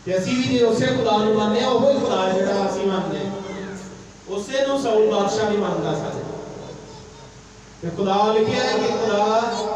کہ اسی بھی اسے خدا نو ماننے ہیں، وہی خدا ہے جڑا اسی ماننے ہیں، اسے نو ساؤل بادشاہ نہیں مانتا سارے۔ کہ خدا لکھیا ہے کہ خدا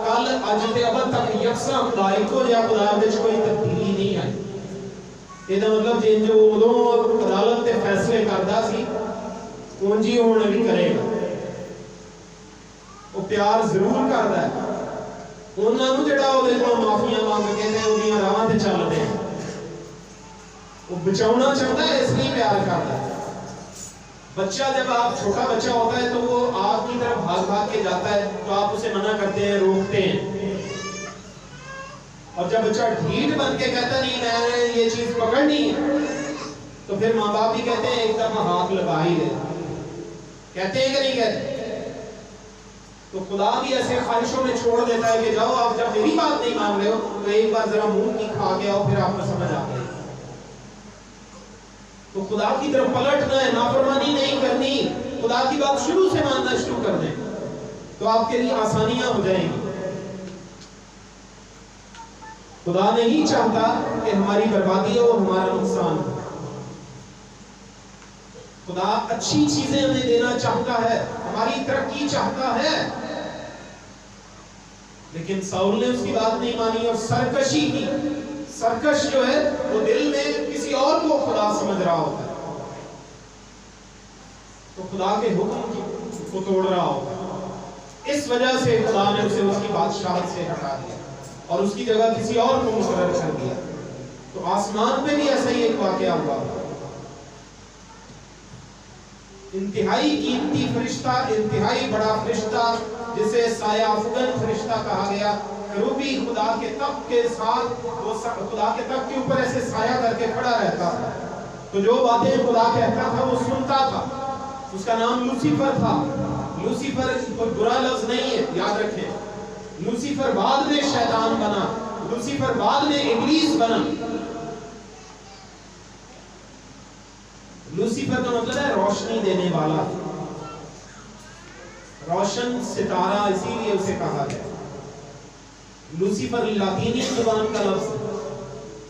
کل اج تے ابد تک یکساں خدا ایکو جہا خدا وچ کوئی تبدیلی نہیں آئی۔ یہ مطلب جن جو ادوں عدالت تے فیصلے کردا سی اونج ہی ہن بھی کرے گا، وہ پیار ضرور کردا ہے انہاں نوں جڑا او دے کول معافیاں مانگ کے تے اودیاں راہاں تے چلدے ہیں، وہ بچاؤنا چاہتا ہے اس لیے پیار کرتا ہے۔ بچہ جب آپ چھوٹا بچہ ہوتا ہے تو وہ آپ کی طرف بھاگ بھاگ کے جاتا ہے تو آپ اسے منع کرتے ہیں، روکتے ہیں، اور جب بچہ ڈھیٹ بن کے کہتا نہیں میں نے یہ چیز پکڑنی ہے تو پھر ماں باپ بھی کہتے ہیں ایک دفعہ ہاتھ لگا ہی دے، کہتے ہیں کہ نہیں کہتے؟ تو خدا بھی ایسے خواہشوں میں چھوڑ دیتا ہے کہ جاؤ آپ جب میری بات نہیں مان رہے ہو تو ایک بار ذرا منہ کی کھا کے آؤ، پھر آپ کو سمجھ آ گئی۔ تو خدا کی طرف پلٹنا ہے، نافرمانی نہیں کرنی، خدا کی بات شروع سے ماننا شروع کر دیں تو آپ کے لیے آسانیاں ہو جائیں گی۔ خدا نہیں چاہتا کہ ہماری بربادی ہو، ہمارا نقصان ہو۔ خدا اچھی چیزیں ہمیں دینا چاہتا ہے، ہماری ترقی چاہتا ہے، لیکن ساؤل نے اس کی بات نہیں مانی اور سرکشی کی۔ سرکش جو ہے وہ دل میں کسی اور کو خدا سمجھ رہا ہوتا ہے، تو خدا کے حکم کو توڑ رہا ہوتا ہے۔ اس وجہ سے خدا نے اسے اس کی بادشاہت سے ہٹا دیا اور اس کی جگہ کسی اور کو مقرر کر دیا۔ تو آسمان پہ بھی ایسا ہی ایک واقعہ ہوا، انتہائی قیمتی فرشتہ، انتہائی بڑا فرشتہ جسے سایہ افغن فرشتہ کہا گیا، کروبی خدا کے تخت کے ساتھ، وہ خدا کے تخت کے اوپر ایسے سایہ کر کے کھڑا رہتا تھا، تو جو باتیں خدا کہتا تھا وہ سنتا تھا۔ اس کا نام لوسیفر تھا۔ لوسیفر کوئی برا لفظ نہیں ہے، یاد رکھیں۔ لوسیفر بعد میں شیطان بنا، لوسیفر بعد میں ابلیس بنا۔ لوسیفر کا مطلب ہے روشنی دینے والا، روشن ستارہ، اسی لیے اسے کہا گیا۔ لوسیفر لاطینی زبان کا لفظ ہے،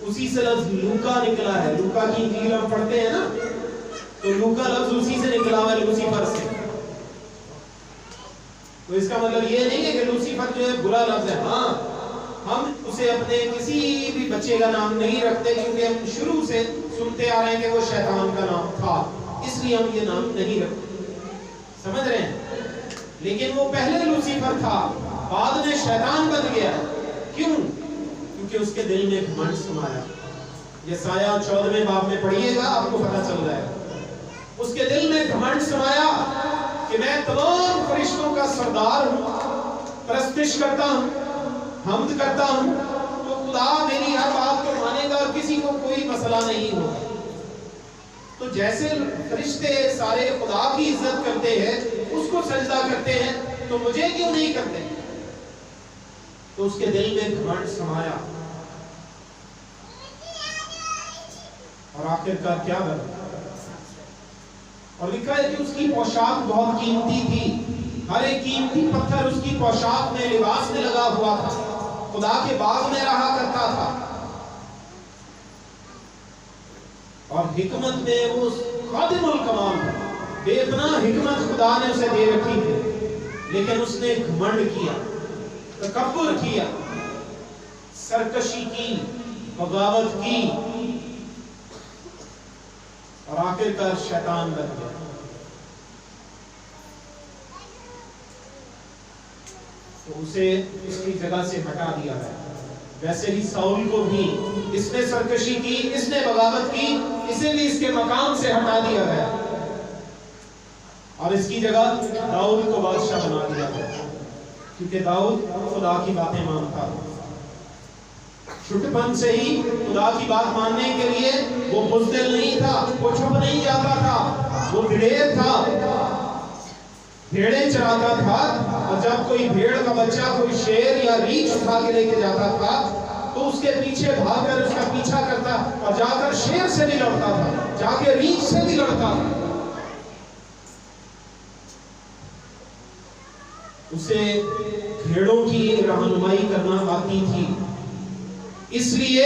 اسی سے لفظ لوکا نکلا ہے۔ لوکا کی انجیل ہم پڑھتے ہیں نا، تو لوکا لفظ اسی سے نکلا ہوا ہے، لوسیفر سے۔ تو اس کا مطلب یہ نہیں ہے کہ لوسیفر جو ہے برا لفظ ہے۔ ہاں، ہم اسے اپنے کسی بھی بچے کا نام نہیں رکھتے، کیونکہ ہم شروع سے سنتے آ رہے ہیں کہ وہ شیطان کا نام تھا، اس لیے ہم یہ نام نہیں رکھتے، سمجھ رہے ہیں؟ لیکن وہ پہلے لوسیفر تھا، بعد میں شیطان بن گیا۔ کیوں؟ کیونکہ اس کے دل میں گھمنڈ سمایا۔ یہ سایہ 14ویں باب میں پڑھیے گا، آپ کو پتہ چل جائے گا۔ اس کے دل میں گھمنڈ سمایا کہ میں تمام فرشتوں کا سردار ہوں، پرستش کرتا ہوں، حمد کرتا ہوں، تو خدا میری ہر بات کو مانے گا اور کسی کو کوئی مسئلہ نہیں ہوگا۔ تو جیسے فرشتے سارے خدا کی عزت کرتے ہیں، اس کو سجدہ کرتے ہیں، تو مجھے کیوں نہیں کرتے؟ تو اس کے دل میں گھمنڈ سمایا، اور آخر کار کیا بنا؟ اور لکھا ہے کہ اس کی پوشاک بہت قیمتی تھی، ہر ایک قیمتی پتھر اس کی پوشاک میں، لباس میں لگا ہوا تھا، خدا کے باغ میں رہا کرتا تھا، اور حکمت میں وہ خادم الکمال تھا۔ بے پناہ حکمت خدا نے اسے دے رکھی تھی، لیکن اس نے گھمنڈ کیا، تکبر کیا، سرکشی کی، بغاوت کی، اور آخر کار شیطان بن گیا۔ تو اسے اس کی جگہ سے ہٹا دیا گیا۔ ویسے ہی ساؤل کو بھی اس نے سرکشی کی، اس نے بغاوت کی، اسے بھی اس کے مقام سے ہٹا دیا گیا، اور اس کی جگہ داؤد کو بادشاہ بنا دیا گیا، کیونکہ داؤد خدا کی باتیں مانتا تھا۔ چھٹپن سے ہی خدا کی بات ماننے کے لیے وہ بزدل نہیں تھا، وہ چھپ نہیں جاتا تھا، وہ دلیر تھا، بھیڑیں چراتا تھا، اور جب کوئی بھیڑ کا بچہ کوئی شیر یا ریچھ اٹھا کے لے کے جاتا تھا تو اس کے پیچھے بھاگ کر اس کا پیچھا کرتا، اور جا کر شیر سے بھی لڑتا تھا، جا کے ریچھ سے بھی لڑتا تھا۔ اسے بھیڑوں کی رہنمائی کرنا آتی تھی، اس لیے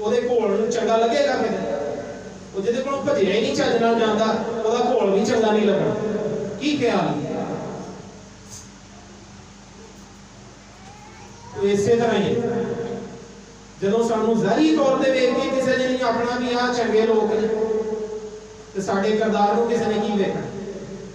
ਉਹਦੇ ਘੋਲ ਨੂੰ ਚੰਗਾ ਲੱਗੇਗਾ ਫਿਰ, ਉਹ ਜਿਹਦੇ ਕੋਲੋਂ ਭੱਜਿਆ ਹੀ ਨਹੀਂ ਚੱਜ ਨਾਲ ਜਾਂਦਾ ਉਹਦਾ ਘੋਲ ਵੀ ਚੰਗਾ ਨਹੀਂ ਲੱਗਣਾ, ਕੀ ਖਿਆਲ ਇਸੇ ਤਰ੍ਹਾਂ ਹੀ ਜਦੋਂ ਸਾਨੂੰ ਜ਼ਾਹਰੀ ਤੌਰ ਤੇ ਵੇਖ ਕੇ ਕਿਸੇ ਨੇ ਨਹੀਂ ਆਪਣਾ ਵੀ ਆ ਚੰਗੇ ਲੋਕ ਨੇ ਤੇ ਸਾਡੇ ਕਿਰਦਾਰ ਨੂੰ ਕਿਸੇ ਨੇ ਕੀ ਵੇਖਣਾ,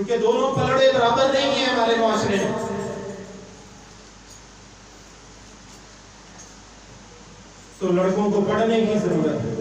کیونکہ دونوں پلڑے برابر نہیں ہیں ہمارے معاشرے میں. تو لڑکوں کو پڑھنے کی ضرورت ہے.